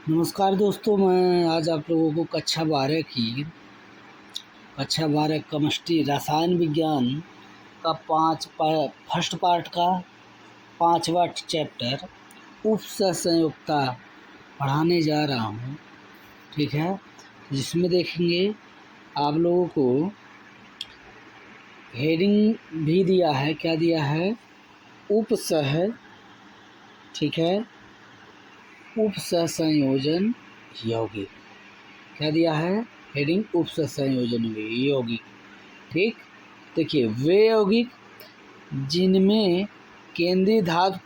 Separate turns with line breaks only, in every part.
नमस्कार दोस्तों, मैं आज आप लोगों को कक्षा 12 केमिस्ट्री रसायन विज्ञान का फर्स्ट पार्ट का 5वां चैप्टर उपसंयुक्ता पढ़ाने जा रहा हूँ। ठीक है, जिसमें देखेंगे आप लोगों को हेडिंग भी दिया है। क्या दिया है? उपसह, ठीक है, उपसंयोजन यौगिक। क्या दिया है? हेडिंग उपसंयोजन यौगिक। ठीक, देखिए वे यौगिक जिनमें केंद्रीय धातु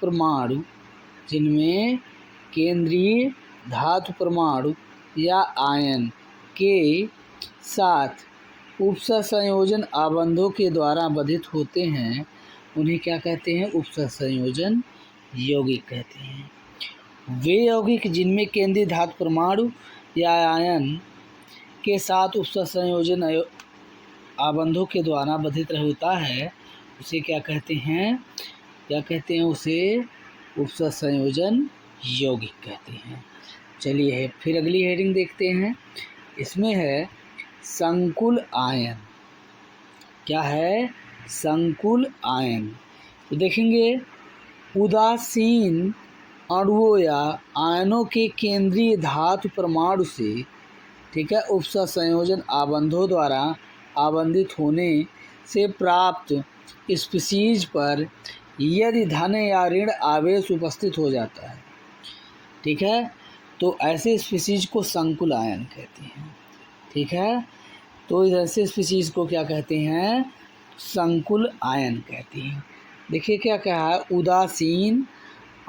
परमाणु या आयन के साथ उपसंयोजन आबंधों के द्वारा बाधित होते हैं, उन्हें क्या कहते हैं? उपसंयोजन यौगिक कहते हैं। वे यौगिक जिनमें केंद्रीय धातु परमाणु या आयन के साथ उपसंयोजन आबंधों के द्वारा बाधित होता है, उसे क्या कहते हैं? उसे उपसंयोजन यौगिक कहते हैं। चलिए फिर अगली हेडिंग देखते हैं। इसमें है संकुल आयन। क्या है? संकुल आयन। तो देखेंगे उदासीन अणुओं या आयनों के केंद्रीय धातु परमाणु से, ठीक है, उपसंयोजन आबंधों द्वारा आबंधित होने से प्राप्त स्पीशीज पर यदि धन या ऋण आवेश उपस्थित हो जाता है, ठीक है, तो ऐसे स्पीशीज को संकुल आयन कहते हैं। ठीक है, तो ऐसे स्पीशीज को क्या कहते हैं? संकुल आयन कहते हैं। देखिए क्या कहा है? उदासीन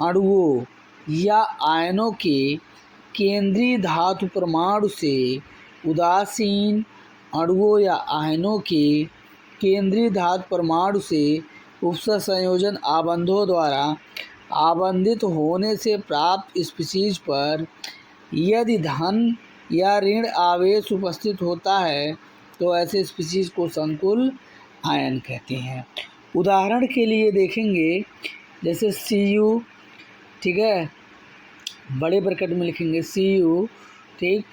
अणुओं या आयनों के केंद्रीय धातु परमाणु से उदासीन अणुओं या आयनों के केंद्रीय धातु परमाणु से उपसंयोजन आबंधों द्वारा आबंधित होने से प्राप्त स्पीशीज पर यदि धन या ऋण आवेश उपस्थित होता है, तो ऐसे स्पीशीज को संकुल आयन कहते हैं। उदाहरण के लिए देखेंगे जैसे Cu, ठीक है, बड़े ब्रैकेट में लिखेंगे Cu, ठीक,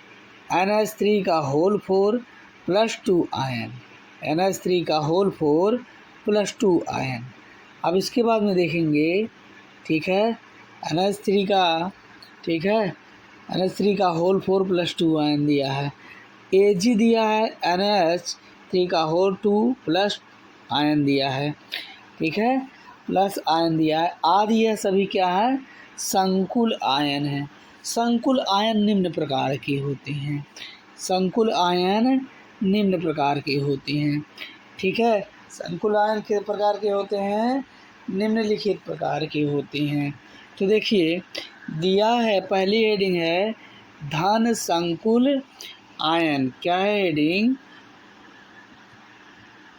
NH3 का होल 4 +2 आयन, NH3 का होल 4 +2 आयन। अब इसके बाद में देखेंगे, ठीक है, NH3 का, ठीक है, NH3 का होल 4 +2 आयन दिया है। Ag दिया है, NH3 का होल 2 आयन दिया है, ठीक है, प्लस आयन दिया है। आदि यह सभी क्या है? संकुल आयन है। संकुल आयन निम्न प्रकार के होते हैं। संकुल आयन निम्न प्रकार के होते हैं। ठीक है, संकुल आयन के प्रकार के होते हैं, निम्नलिखित प्रकार के होते हैं। तो देखिए दिया है, पहली हेडिंग है धन संकुल आयन। क्या है हेडिंग?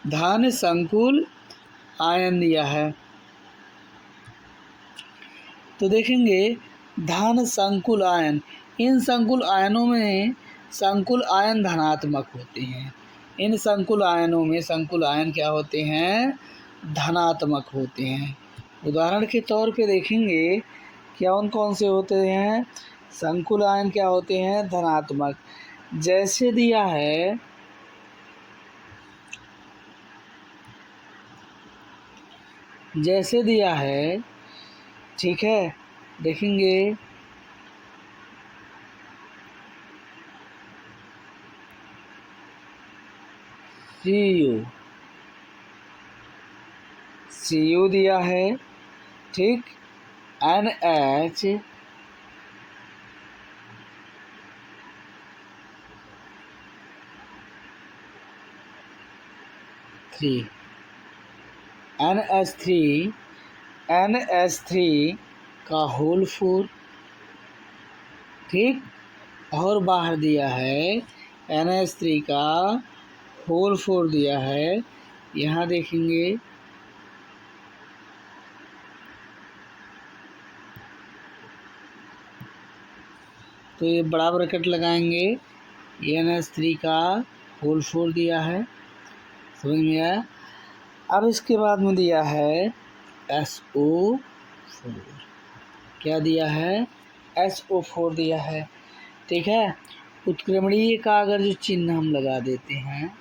धन संकुल आयन दिया है। तो देखेंगे धन संकुल आयन, इन संकुल आयनों में संकुल आयन धनात्मक होते हैं। इन संकुल आयनों में संकुल आयन क्या होते हैं? धनात्मक होते हैं। उदाहरण के तौर पे देखेंगे क्या उन कौन से होते हैं? संकुल आयन क्या होते हैं? धनात्मक। जैसे दिया है, ठीक है, देखेंगे Cu दिया है, ठीक, NH3, NH3 का होल 4, ठीक, और बाहर दिया है NH3 का होल 4 दिया है। यहाँ देखेंगे तो ये बड़ा ब्रैकेट लगाएंगे, NH3 का होल 4 दिया है। समझ में आया? अब इसके बाद में दिया है SO4। क्या दिया है? SO4 दिया है। ठीक है। उत्क्रमणीय का अगर जो चिन्ह हम लगा देते हैं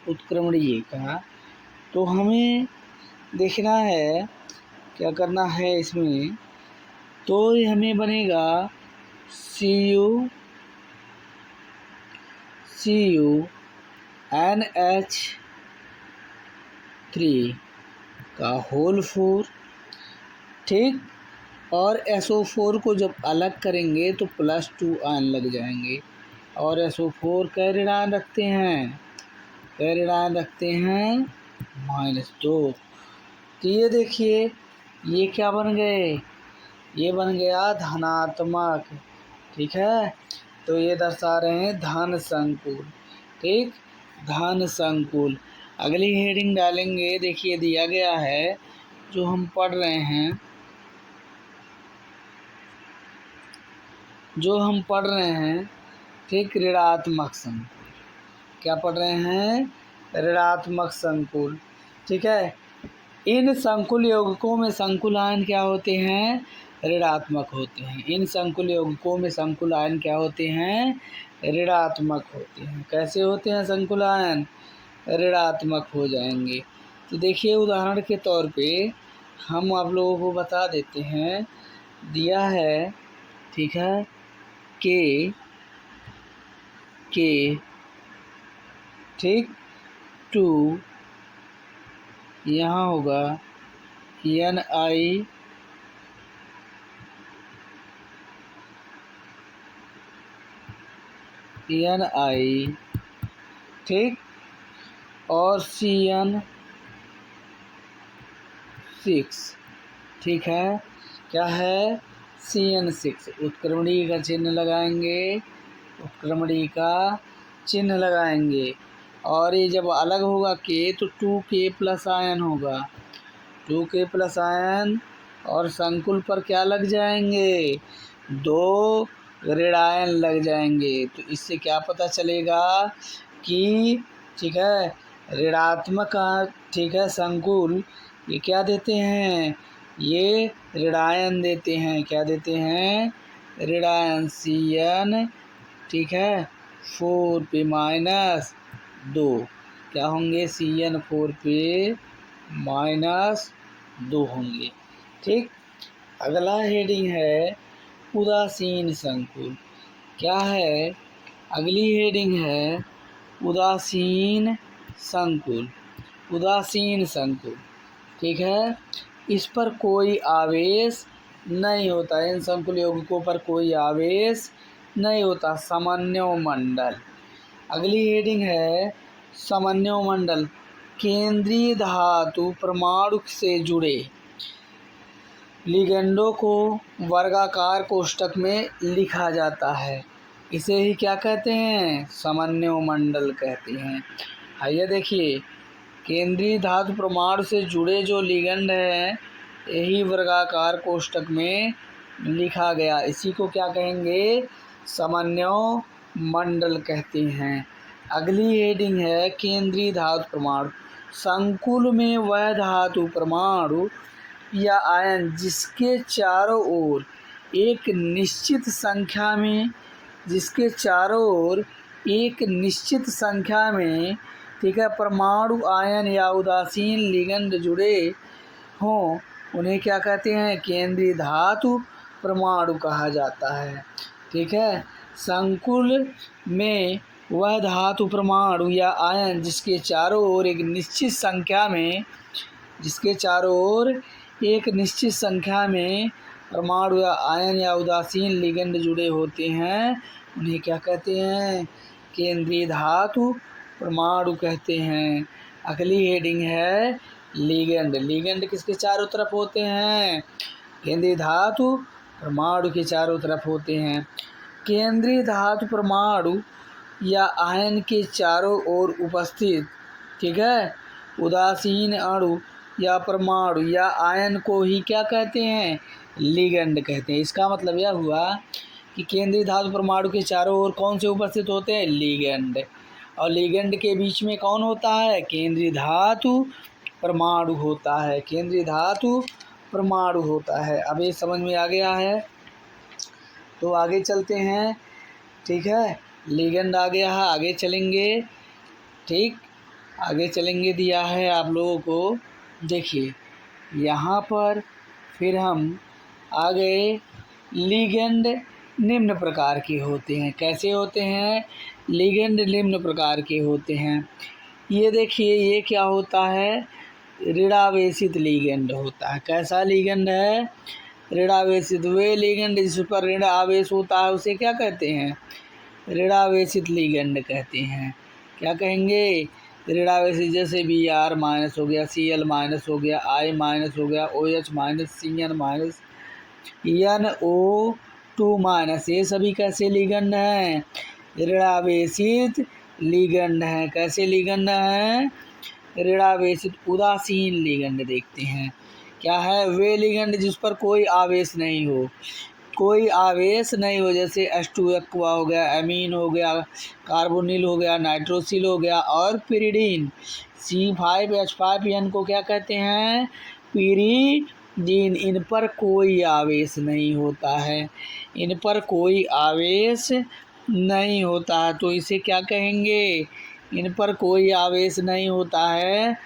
उत्क्रमणीय का, तो हमें देखना है क्या करना है इसमें, तो ये हमें बनेगा CuNH3 का होल 4, ठीक। और SO4 को जब अलग करेंगे तो +2 आयन लग जाएंगे, और SO4 का ऋणायन रखते हैं -2। तो ये देखिए ये क्या बन गए, ये बन गया धनात्मक, ठीक है। तो ये दर्शा रहे हैं धन संकुल, ठीक, धन संकुल। अगली हेडिंग डालेंगे, देखिए दिया गया है जो हम पढ़ रहे हैं, ठीक, ऋणात्मक संकुल। क्या पढ़ रहे हैं, ऋणात्मक संकुल, ठीक है। इन संकुल यौगिकों में संकुल आयन क्या होते हैं, ऋणात्मक होते हैं। इन संकुल यौगिकों में संकुल आयन क्या होते हैं, ऋणात्मक होते हैं। कैसे होते हैं संकुल आयन, ऋणात्मक हो जाएंगे। तो देखिए उदाहरण के तौर पे हम आप लोगों को बता देते हैं, दिया है, ठीक है, के ठीक 2, यहाँ होगा Ni ठीक, और CN6, ठीक है। क्या है, CN6। उत्क्रमणीय का चिन्ह लगाएंगे, और ये जब अलग होगा के तो 2K प्लस आयन होगा, 2K प्लस आयन, और संकुल पर क्या लग जाएंगे, 2 ऋणायन लग जाएंगे। तो इससे क्या पता चलेगा कि, ठीक है, ऋणात्मक, ठीक है, संकुल ये क्या देते हैं, ये ऋणायन देते हैं। क्या देते हैं, ऋणायन CN, ठीक है, 4 पे -2, क्या होंगे, CN4 पे -2 होंगे, ठीक। अगला हेडिंग है उदासीन संकुल। क्या है, अगली हेडिंग है उदासीन संकुल, ठीक है। इस पर कोई आवेश नहीं होता, इन संकुल यौगिकों पर कोई आवेश नहीं होता, समन्वय मंडल। अगली हेडिंग है समन्वय मंडल। केंद्रीय धातु परमाणु से जुड़े लिगेंडों को वर्गाकार कोष्ठक में लिखा जाता है, इसे ही क्या कहते हैं, समन्वय मंडल कहते हैं। आइए देखिए, केंद्रीय धातु परमाणु से जुड़े जो लिगेंड हैं यही वर्गाकार कोष्ठक में लिखा गया, इसी को क्या कहेंगे, समन्वय मंडल कहते हैं। अगली हेडिंग है केंद्रीय धातु परमाणु। संकुल में वह धातु परमाणु या आयन जिसके चारों ओर एक निश्चित संख्या में ठीक है, परमाणु आयन या उदासीन लिगेंड जुड़े हों, उन्हें क्या कहते हैं, केंद्रीय धातु परमाणु कहा जाता है, ठीक है। संकुल में वह धातु परमाणु या आयन जिसके चारों ओर एक निश्चित संख्या में परमाणु या आयन या उदासीन लिगेंड जुड़े होते हैं, उन्हें क्या कहते हैं, केंद्रीय धातु परमाणु कहते हैं। अगली हेडिंग है लिगेंड किसके चारों तरफ होते हैं, केंद्रीय धातु परमाणु के चारों तरफ होते हैं। केंद्रीय धातु परमाणु या आयन के चारों ओर उपस्थित, ठीक है, उदासीन अणु या परमाणु या आयन को ही क्या कहते हैं, लिगेंड कहते हैं। इसका मतलब यह हुआ कि केंद्रीय धातु परमाणु के चारों ओर कौन से उपस्थित होते हैं, लिगेंड, और लिगेंड के बीच में कौन होता है, केंद्रीय धातु परमाणु होता है, अब ये समझ में आ गया है। तो आगे चलते हैं। ठीक है, लिगेंड आ गया है। आगे चलेंगे, ठीक, आगे चलेंगे, दिया है आप लोगों को। देखिए यहाँ पर फिर हम आ गए। लिगेंड निम्न प्रकार के होते हैं। कैसे होते हैं? लिगेंड निम्न प्रकार के होते हैं। ये देखिए, ये क्या होता है? ऋणावेशित लिगेंड होता है। कैसा लिगेंड है? ऋणावेशित। वे लिगेंड जिस पर ऋण आवेश होता है उसे क्या कहते हैं? ऋणावेशित लिगेंड कहते हैं। क्या कहेंगे? ऋणावेशित। जैसे Br माइनस हो गया, Cl माइनस हो गया, I माइनस हो गया, OH minus, Cn minus, NO2 minus. ये सभी कैसे लिगेंड हैं? ऋणावेशित लिगेंड हैं। कैसे लिगेंड हैं? ऋणावेशित उदासीन लिगेंड देखते हैं। क्या है? वे लिगेंड जिस पर कोई आवेश नहीं हो, कोई आवेश नहीं हो। जैसे H2 एक्वा हो गया, एमीन हो गया, कार्बोनिल हो गया, नाइट्रोसिल हो गया और पिरिडीन। C5H5N को क्या कहते हैं? पिरिडीन। इन पर कोई आवेश नहीं होता है, इन पर कोई आवेश नहीं होता है, तो इसे क्या कहेंगे? इन पर कोई आवेश नहीं होता है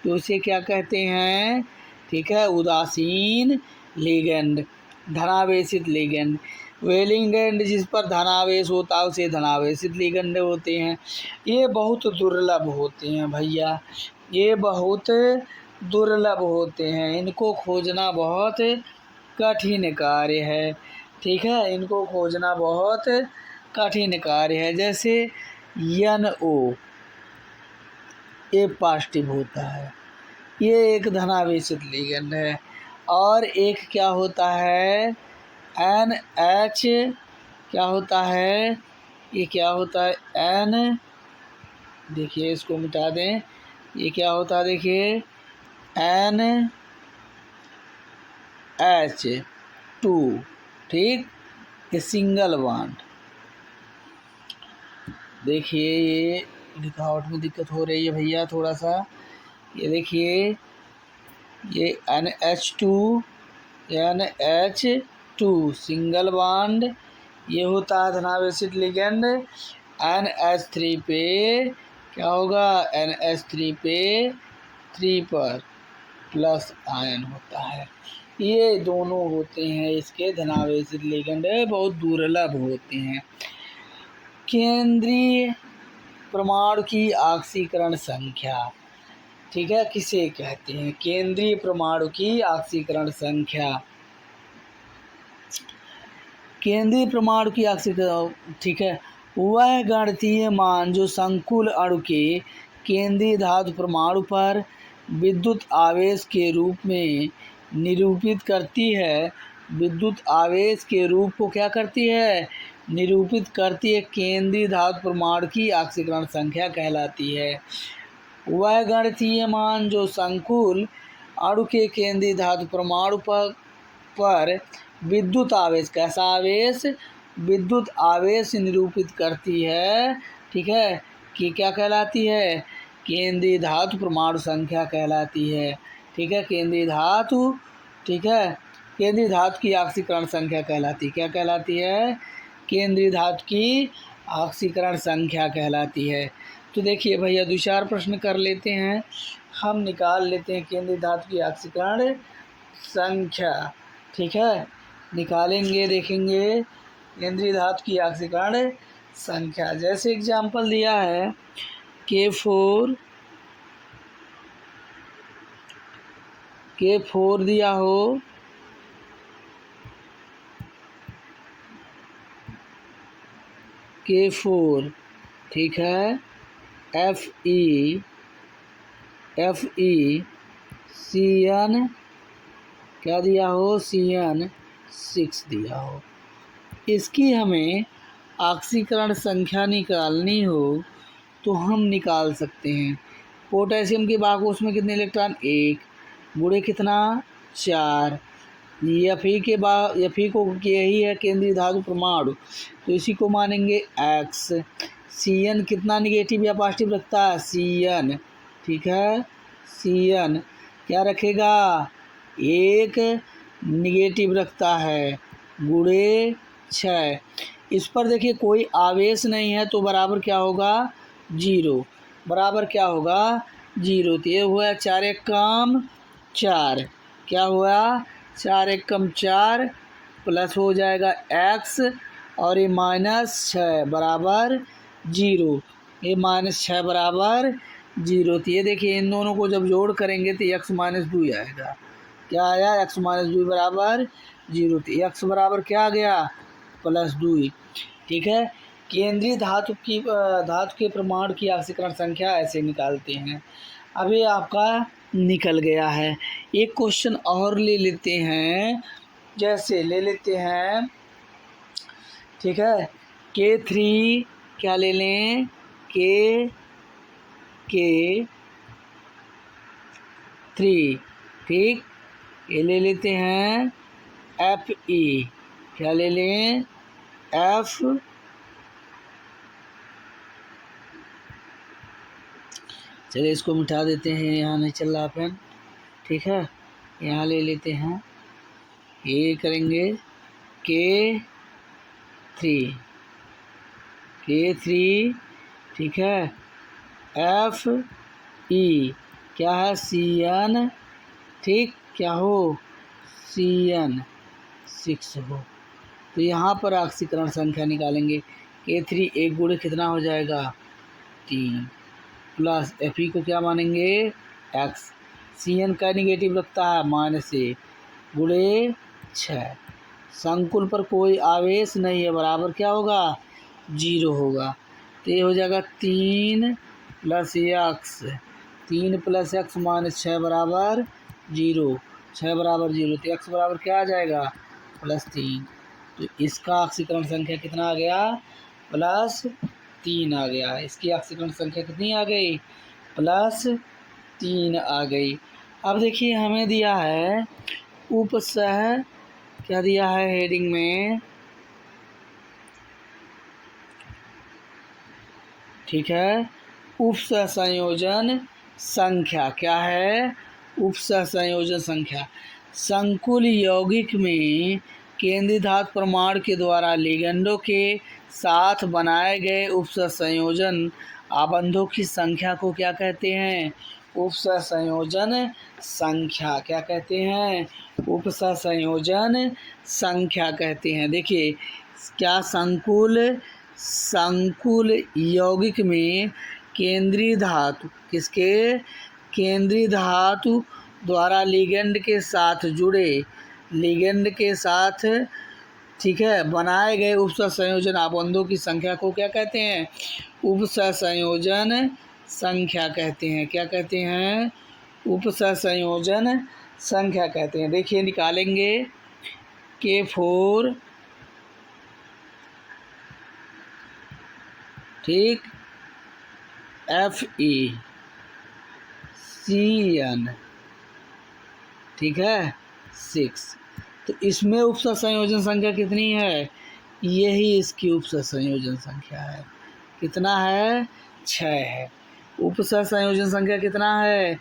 तो इसे क्या कहते हैं? ठीक है, उदासीन लिगेंड। धनावेशित लिगेंड। वे लिगेंड जिस पर धनावेश होता है उसे धनावेशित लिगेंड होते हैं। ये बहुत दुर्लभ होते हैं भैया, ये बहुत दुर्लभ होते हैं। इनको खोजना बहुत कठिन कार्य है। ठीक है, इनको खोजना बहुत कठिन कार्य है। जैसे NO, ये पॉजिटिव होता है, ये एक धनावेशित लिगेंड है। और एक क्या होता है? NH, क्या होता है? ये क्या होता है? N, देखिए इसको मिटा दें, ये क्या होता है? देखिए NH2, ठीक, ये सिंगल बॉन्ड। देखिए ये लिखावट में दिक्कत हो रही है भैया थोड़ा सा। ये देखिए, ये NH2 सिंगल बॉन्ड, ये होता है धनावेशित लिगेंड। NH3 पे क्या होगा? NH3 पे 3 पर प्लस आयन होता है। ये दोनों होते हैं इसके धनावेशित लिगेंड, बहुत दुर्लभ होते हैं। केंद्रीय परमाणु की ऑक्सीकरण संख्या, ठीक है, किसे कहते हैं? केंद्रीय परमाणु की ऑक्सीकरण संख्या। केंद्रीय परमाणु की ऑक्सीकरण, ठीक है, वह गणितीय मान जो संकुल अणु के केंद्रीय धातु परमाणु पर विद्युत आवेश के रूप में निरूपित करती है। विद्युत आवेश के रूप को क्या करती है? निरूपित करती है। केंद्रीय धातु परमाणु की ऑक्सीकरण संख्या कहलाती है। वह गणितीय मान जो संकुल अणु के केंद्रीय धातु परमाणु पर विद्युत आवेश, कैसा आवेश? विद्युत आवेश निरूपित करती है। ठीक है, कि क्या कहलाती है? केंद्रीय धातु परमाणु संख्या कहलाती है। ठीक है, केंद्रीय धातु, ठीक है, केंद्रीय धातु की ऑक्सीकरण संख्या कहलाती है। क्या कहलाती है? केंद्रीय धातु की ऑक्सीकरण संख्या कहलाती है। तो देखिए भैया 2-4 प्रश्न कर लेते हैं, हम निकाल लेते हैं केंद्रीय धातु की ऑक्सीकरण संख्या। ठीक है, निकालेंगे, देखेंगे केंद्रीय धातु की ऑक्सीकरण संख्या। जैसे एग्जाम्पल दिया है K4 दिया हो, K4, ठीक है, Fe Cn क्या दिया हो? Cn6 दिया हो। इसकी हमें ऑक्सीकरण संख्या निकालनी हो तो हम निकाल सकते हैं। पोटेशियम के बाकोस में कितने इलेक्ट्रॉन? 1, गुणे कितना? 4। Fe को यही है केंद्रीय धातु परमाणु, तो इसी को मानेंगे X। Cn कितना निगेटिव या पॉजिटिव रखता है? Cn, ठीक है, Cn क्या रखेगा? 1 निगेटिव रखता है, गुणे 6। इस पर देखिए कोई आवेश नहीं है तो बराबर क्या होगा, 0, बराबर क्या होगा, 0। तो ये हुआ 4 एक कम 4, क्या हुआ 4 एक कम 4 प्लस हो जाएगा x और ये -6 बराबर 0, ये -6 बराबर 0। तो ये देखिए इन दोनों को जब जोड़ करेंगे तो x - 2 आएगा। क्या आया, x - 2 बराबर 0। तो x बराबर क्या आ गया, +2। ठीक है। केंद्रीय धातु के परमाणु की ऑक्सीकरण संख्या ऐसे निकालते हैं। अभी आपका निकल गया है। एक क्वेश्चन और ले लेते हैं, जैसे ले लेते हैं, ठीक है, K3 क्या ले लें, K3 ठीक, ये ले लेते हैं Fe, क्या ले लें, F, चलिए इसको मिटा देते हैं, यहाँ नहीं चल रहा पेन, ठीक है, यहाँ ले लेते हैं, ये करेंगे K3 ठीक है, Fe क्या है, Cn, ठीक, क्या हो, Cn6 हो। तो यहाँ पर ऑक्सीकरण संख्या निकालेंगे। K3 एक गुणे कितना हो जाएगा, 3 प्लस Fe को क्या मानेंगे, x, Cn का निगेटिव रखता है -1 गुणे 6, संकुल पर कोई आवेश नहीं है, बराबर क्या होगा, 0 होगा। तो ये हो जाएगा 3 + x, 3 + x -6 बराबर 0, 6 बराबर 0। तो x बराबर क्या आ जाएगा, +3। तो इसका ऑक्सीकरण संख्या कितना आ गया, +3 आ गया। इसकी ऑक्सीकरण संख्या कितनी आ गई, +3 आ गई। अब देखिए हमें दिया है उपसह, क्या दिया है हेडिंग में, ठीक है, उपसह संयोजन संख्या क्या है, उपसह संयोजन संख्या, संकुल यौगिक में केंद्रीय धातु परमाणु के द्वारा लिगेंडों के साथ बनाए गए उपसह संयोजन आबंधों की संख्या को क्या कहते हैं, उपसह संयोजन संख्या, क्या कहते हैं, उपसह संयोजन संख्या कहते हैं। देखिए क्या, संकुल यौगिक में केंद्रीय धातु, किसके, केंद्रीय धातु द्वारा लिगेंड के साथ जुड़े, लिगेंड के साथ, ठीक है, बनाए गए उपसह संयोजन आबंधों की संख्या को क्या कहते हैं, उपसह संयोजन संख्या कहते हैं। क्या कहते हैं, उपसह संयोजन संख्या कहते हैं। देखिए निकालेंगे, K4 ठीक, Fe, Cn ठीक है 6। तो इसमें उपसह संयोजन संख्या कितनी है, यही इसकी उपसह संयोजन संख्या है, कितना है, 6 है। उपसह संयोजन संख्या कितना है,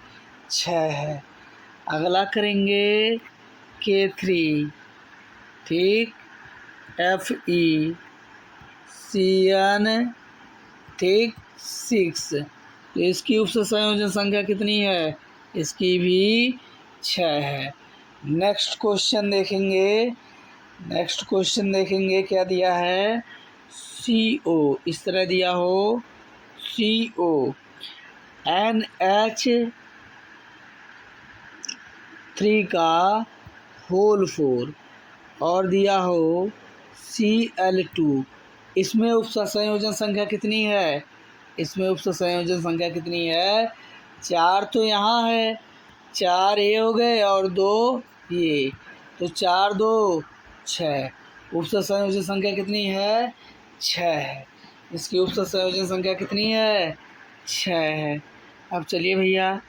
6 है। अगला करेंगे K3 ठीक, Fe, Cn ठीक 6। तो इसकी उपसह संयोजन संख्या कितनी है, इसकी भी 6 है। नेक्स्ट क्वेश्चन देखेंगे, क्या दिया है, CO, इस तरह दिया हो, CO NH3 का होल 4 और दिया हो Cl2, इसमें उपसह संयोजन संख्या कितनी है, इसमें उपसह संयोजन संख्या कितनी है, 4 तो यहाँ है, 4 ये हो गए और 2 ये, तो 4 2 6, उपसह संयोजन संख्या कितनी है, 6 है। इसकी उपसह संयोजन संख्या कितनी है, 6 है। अब चलिए भैया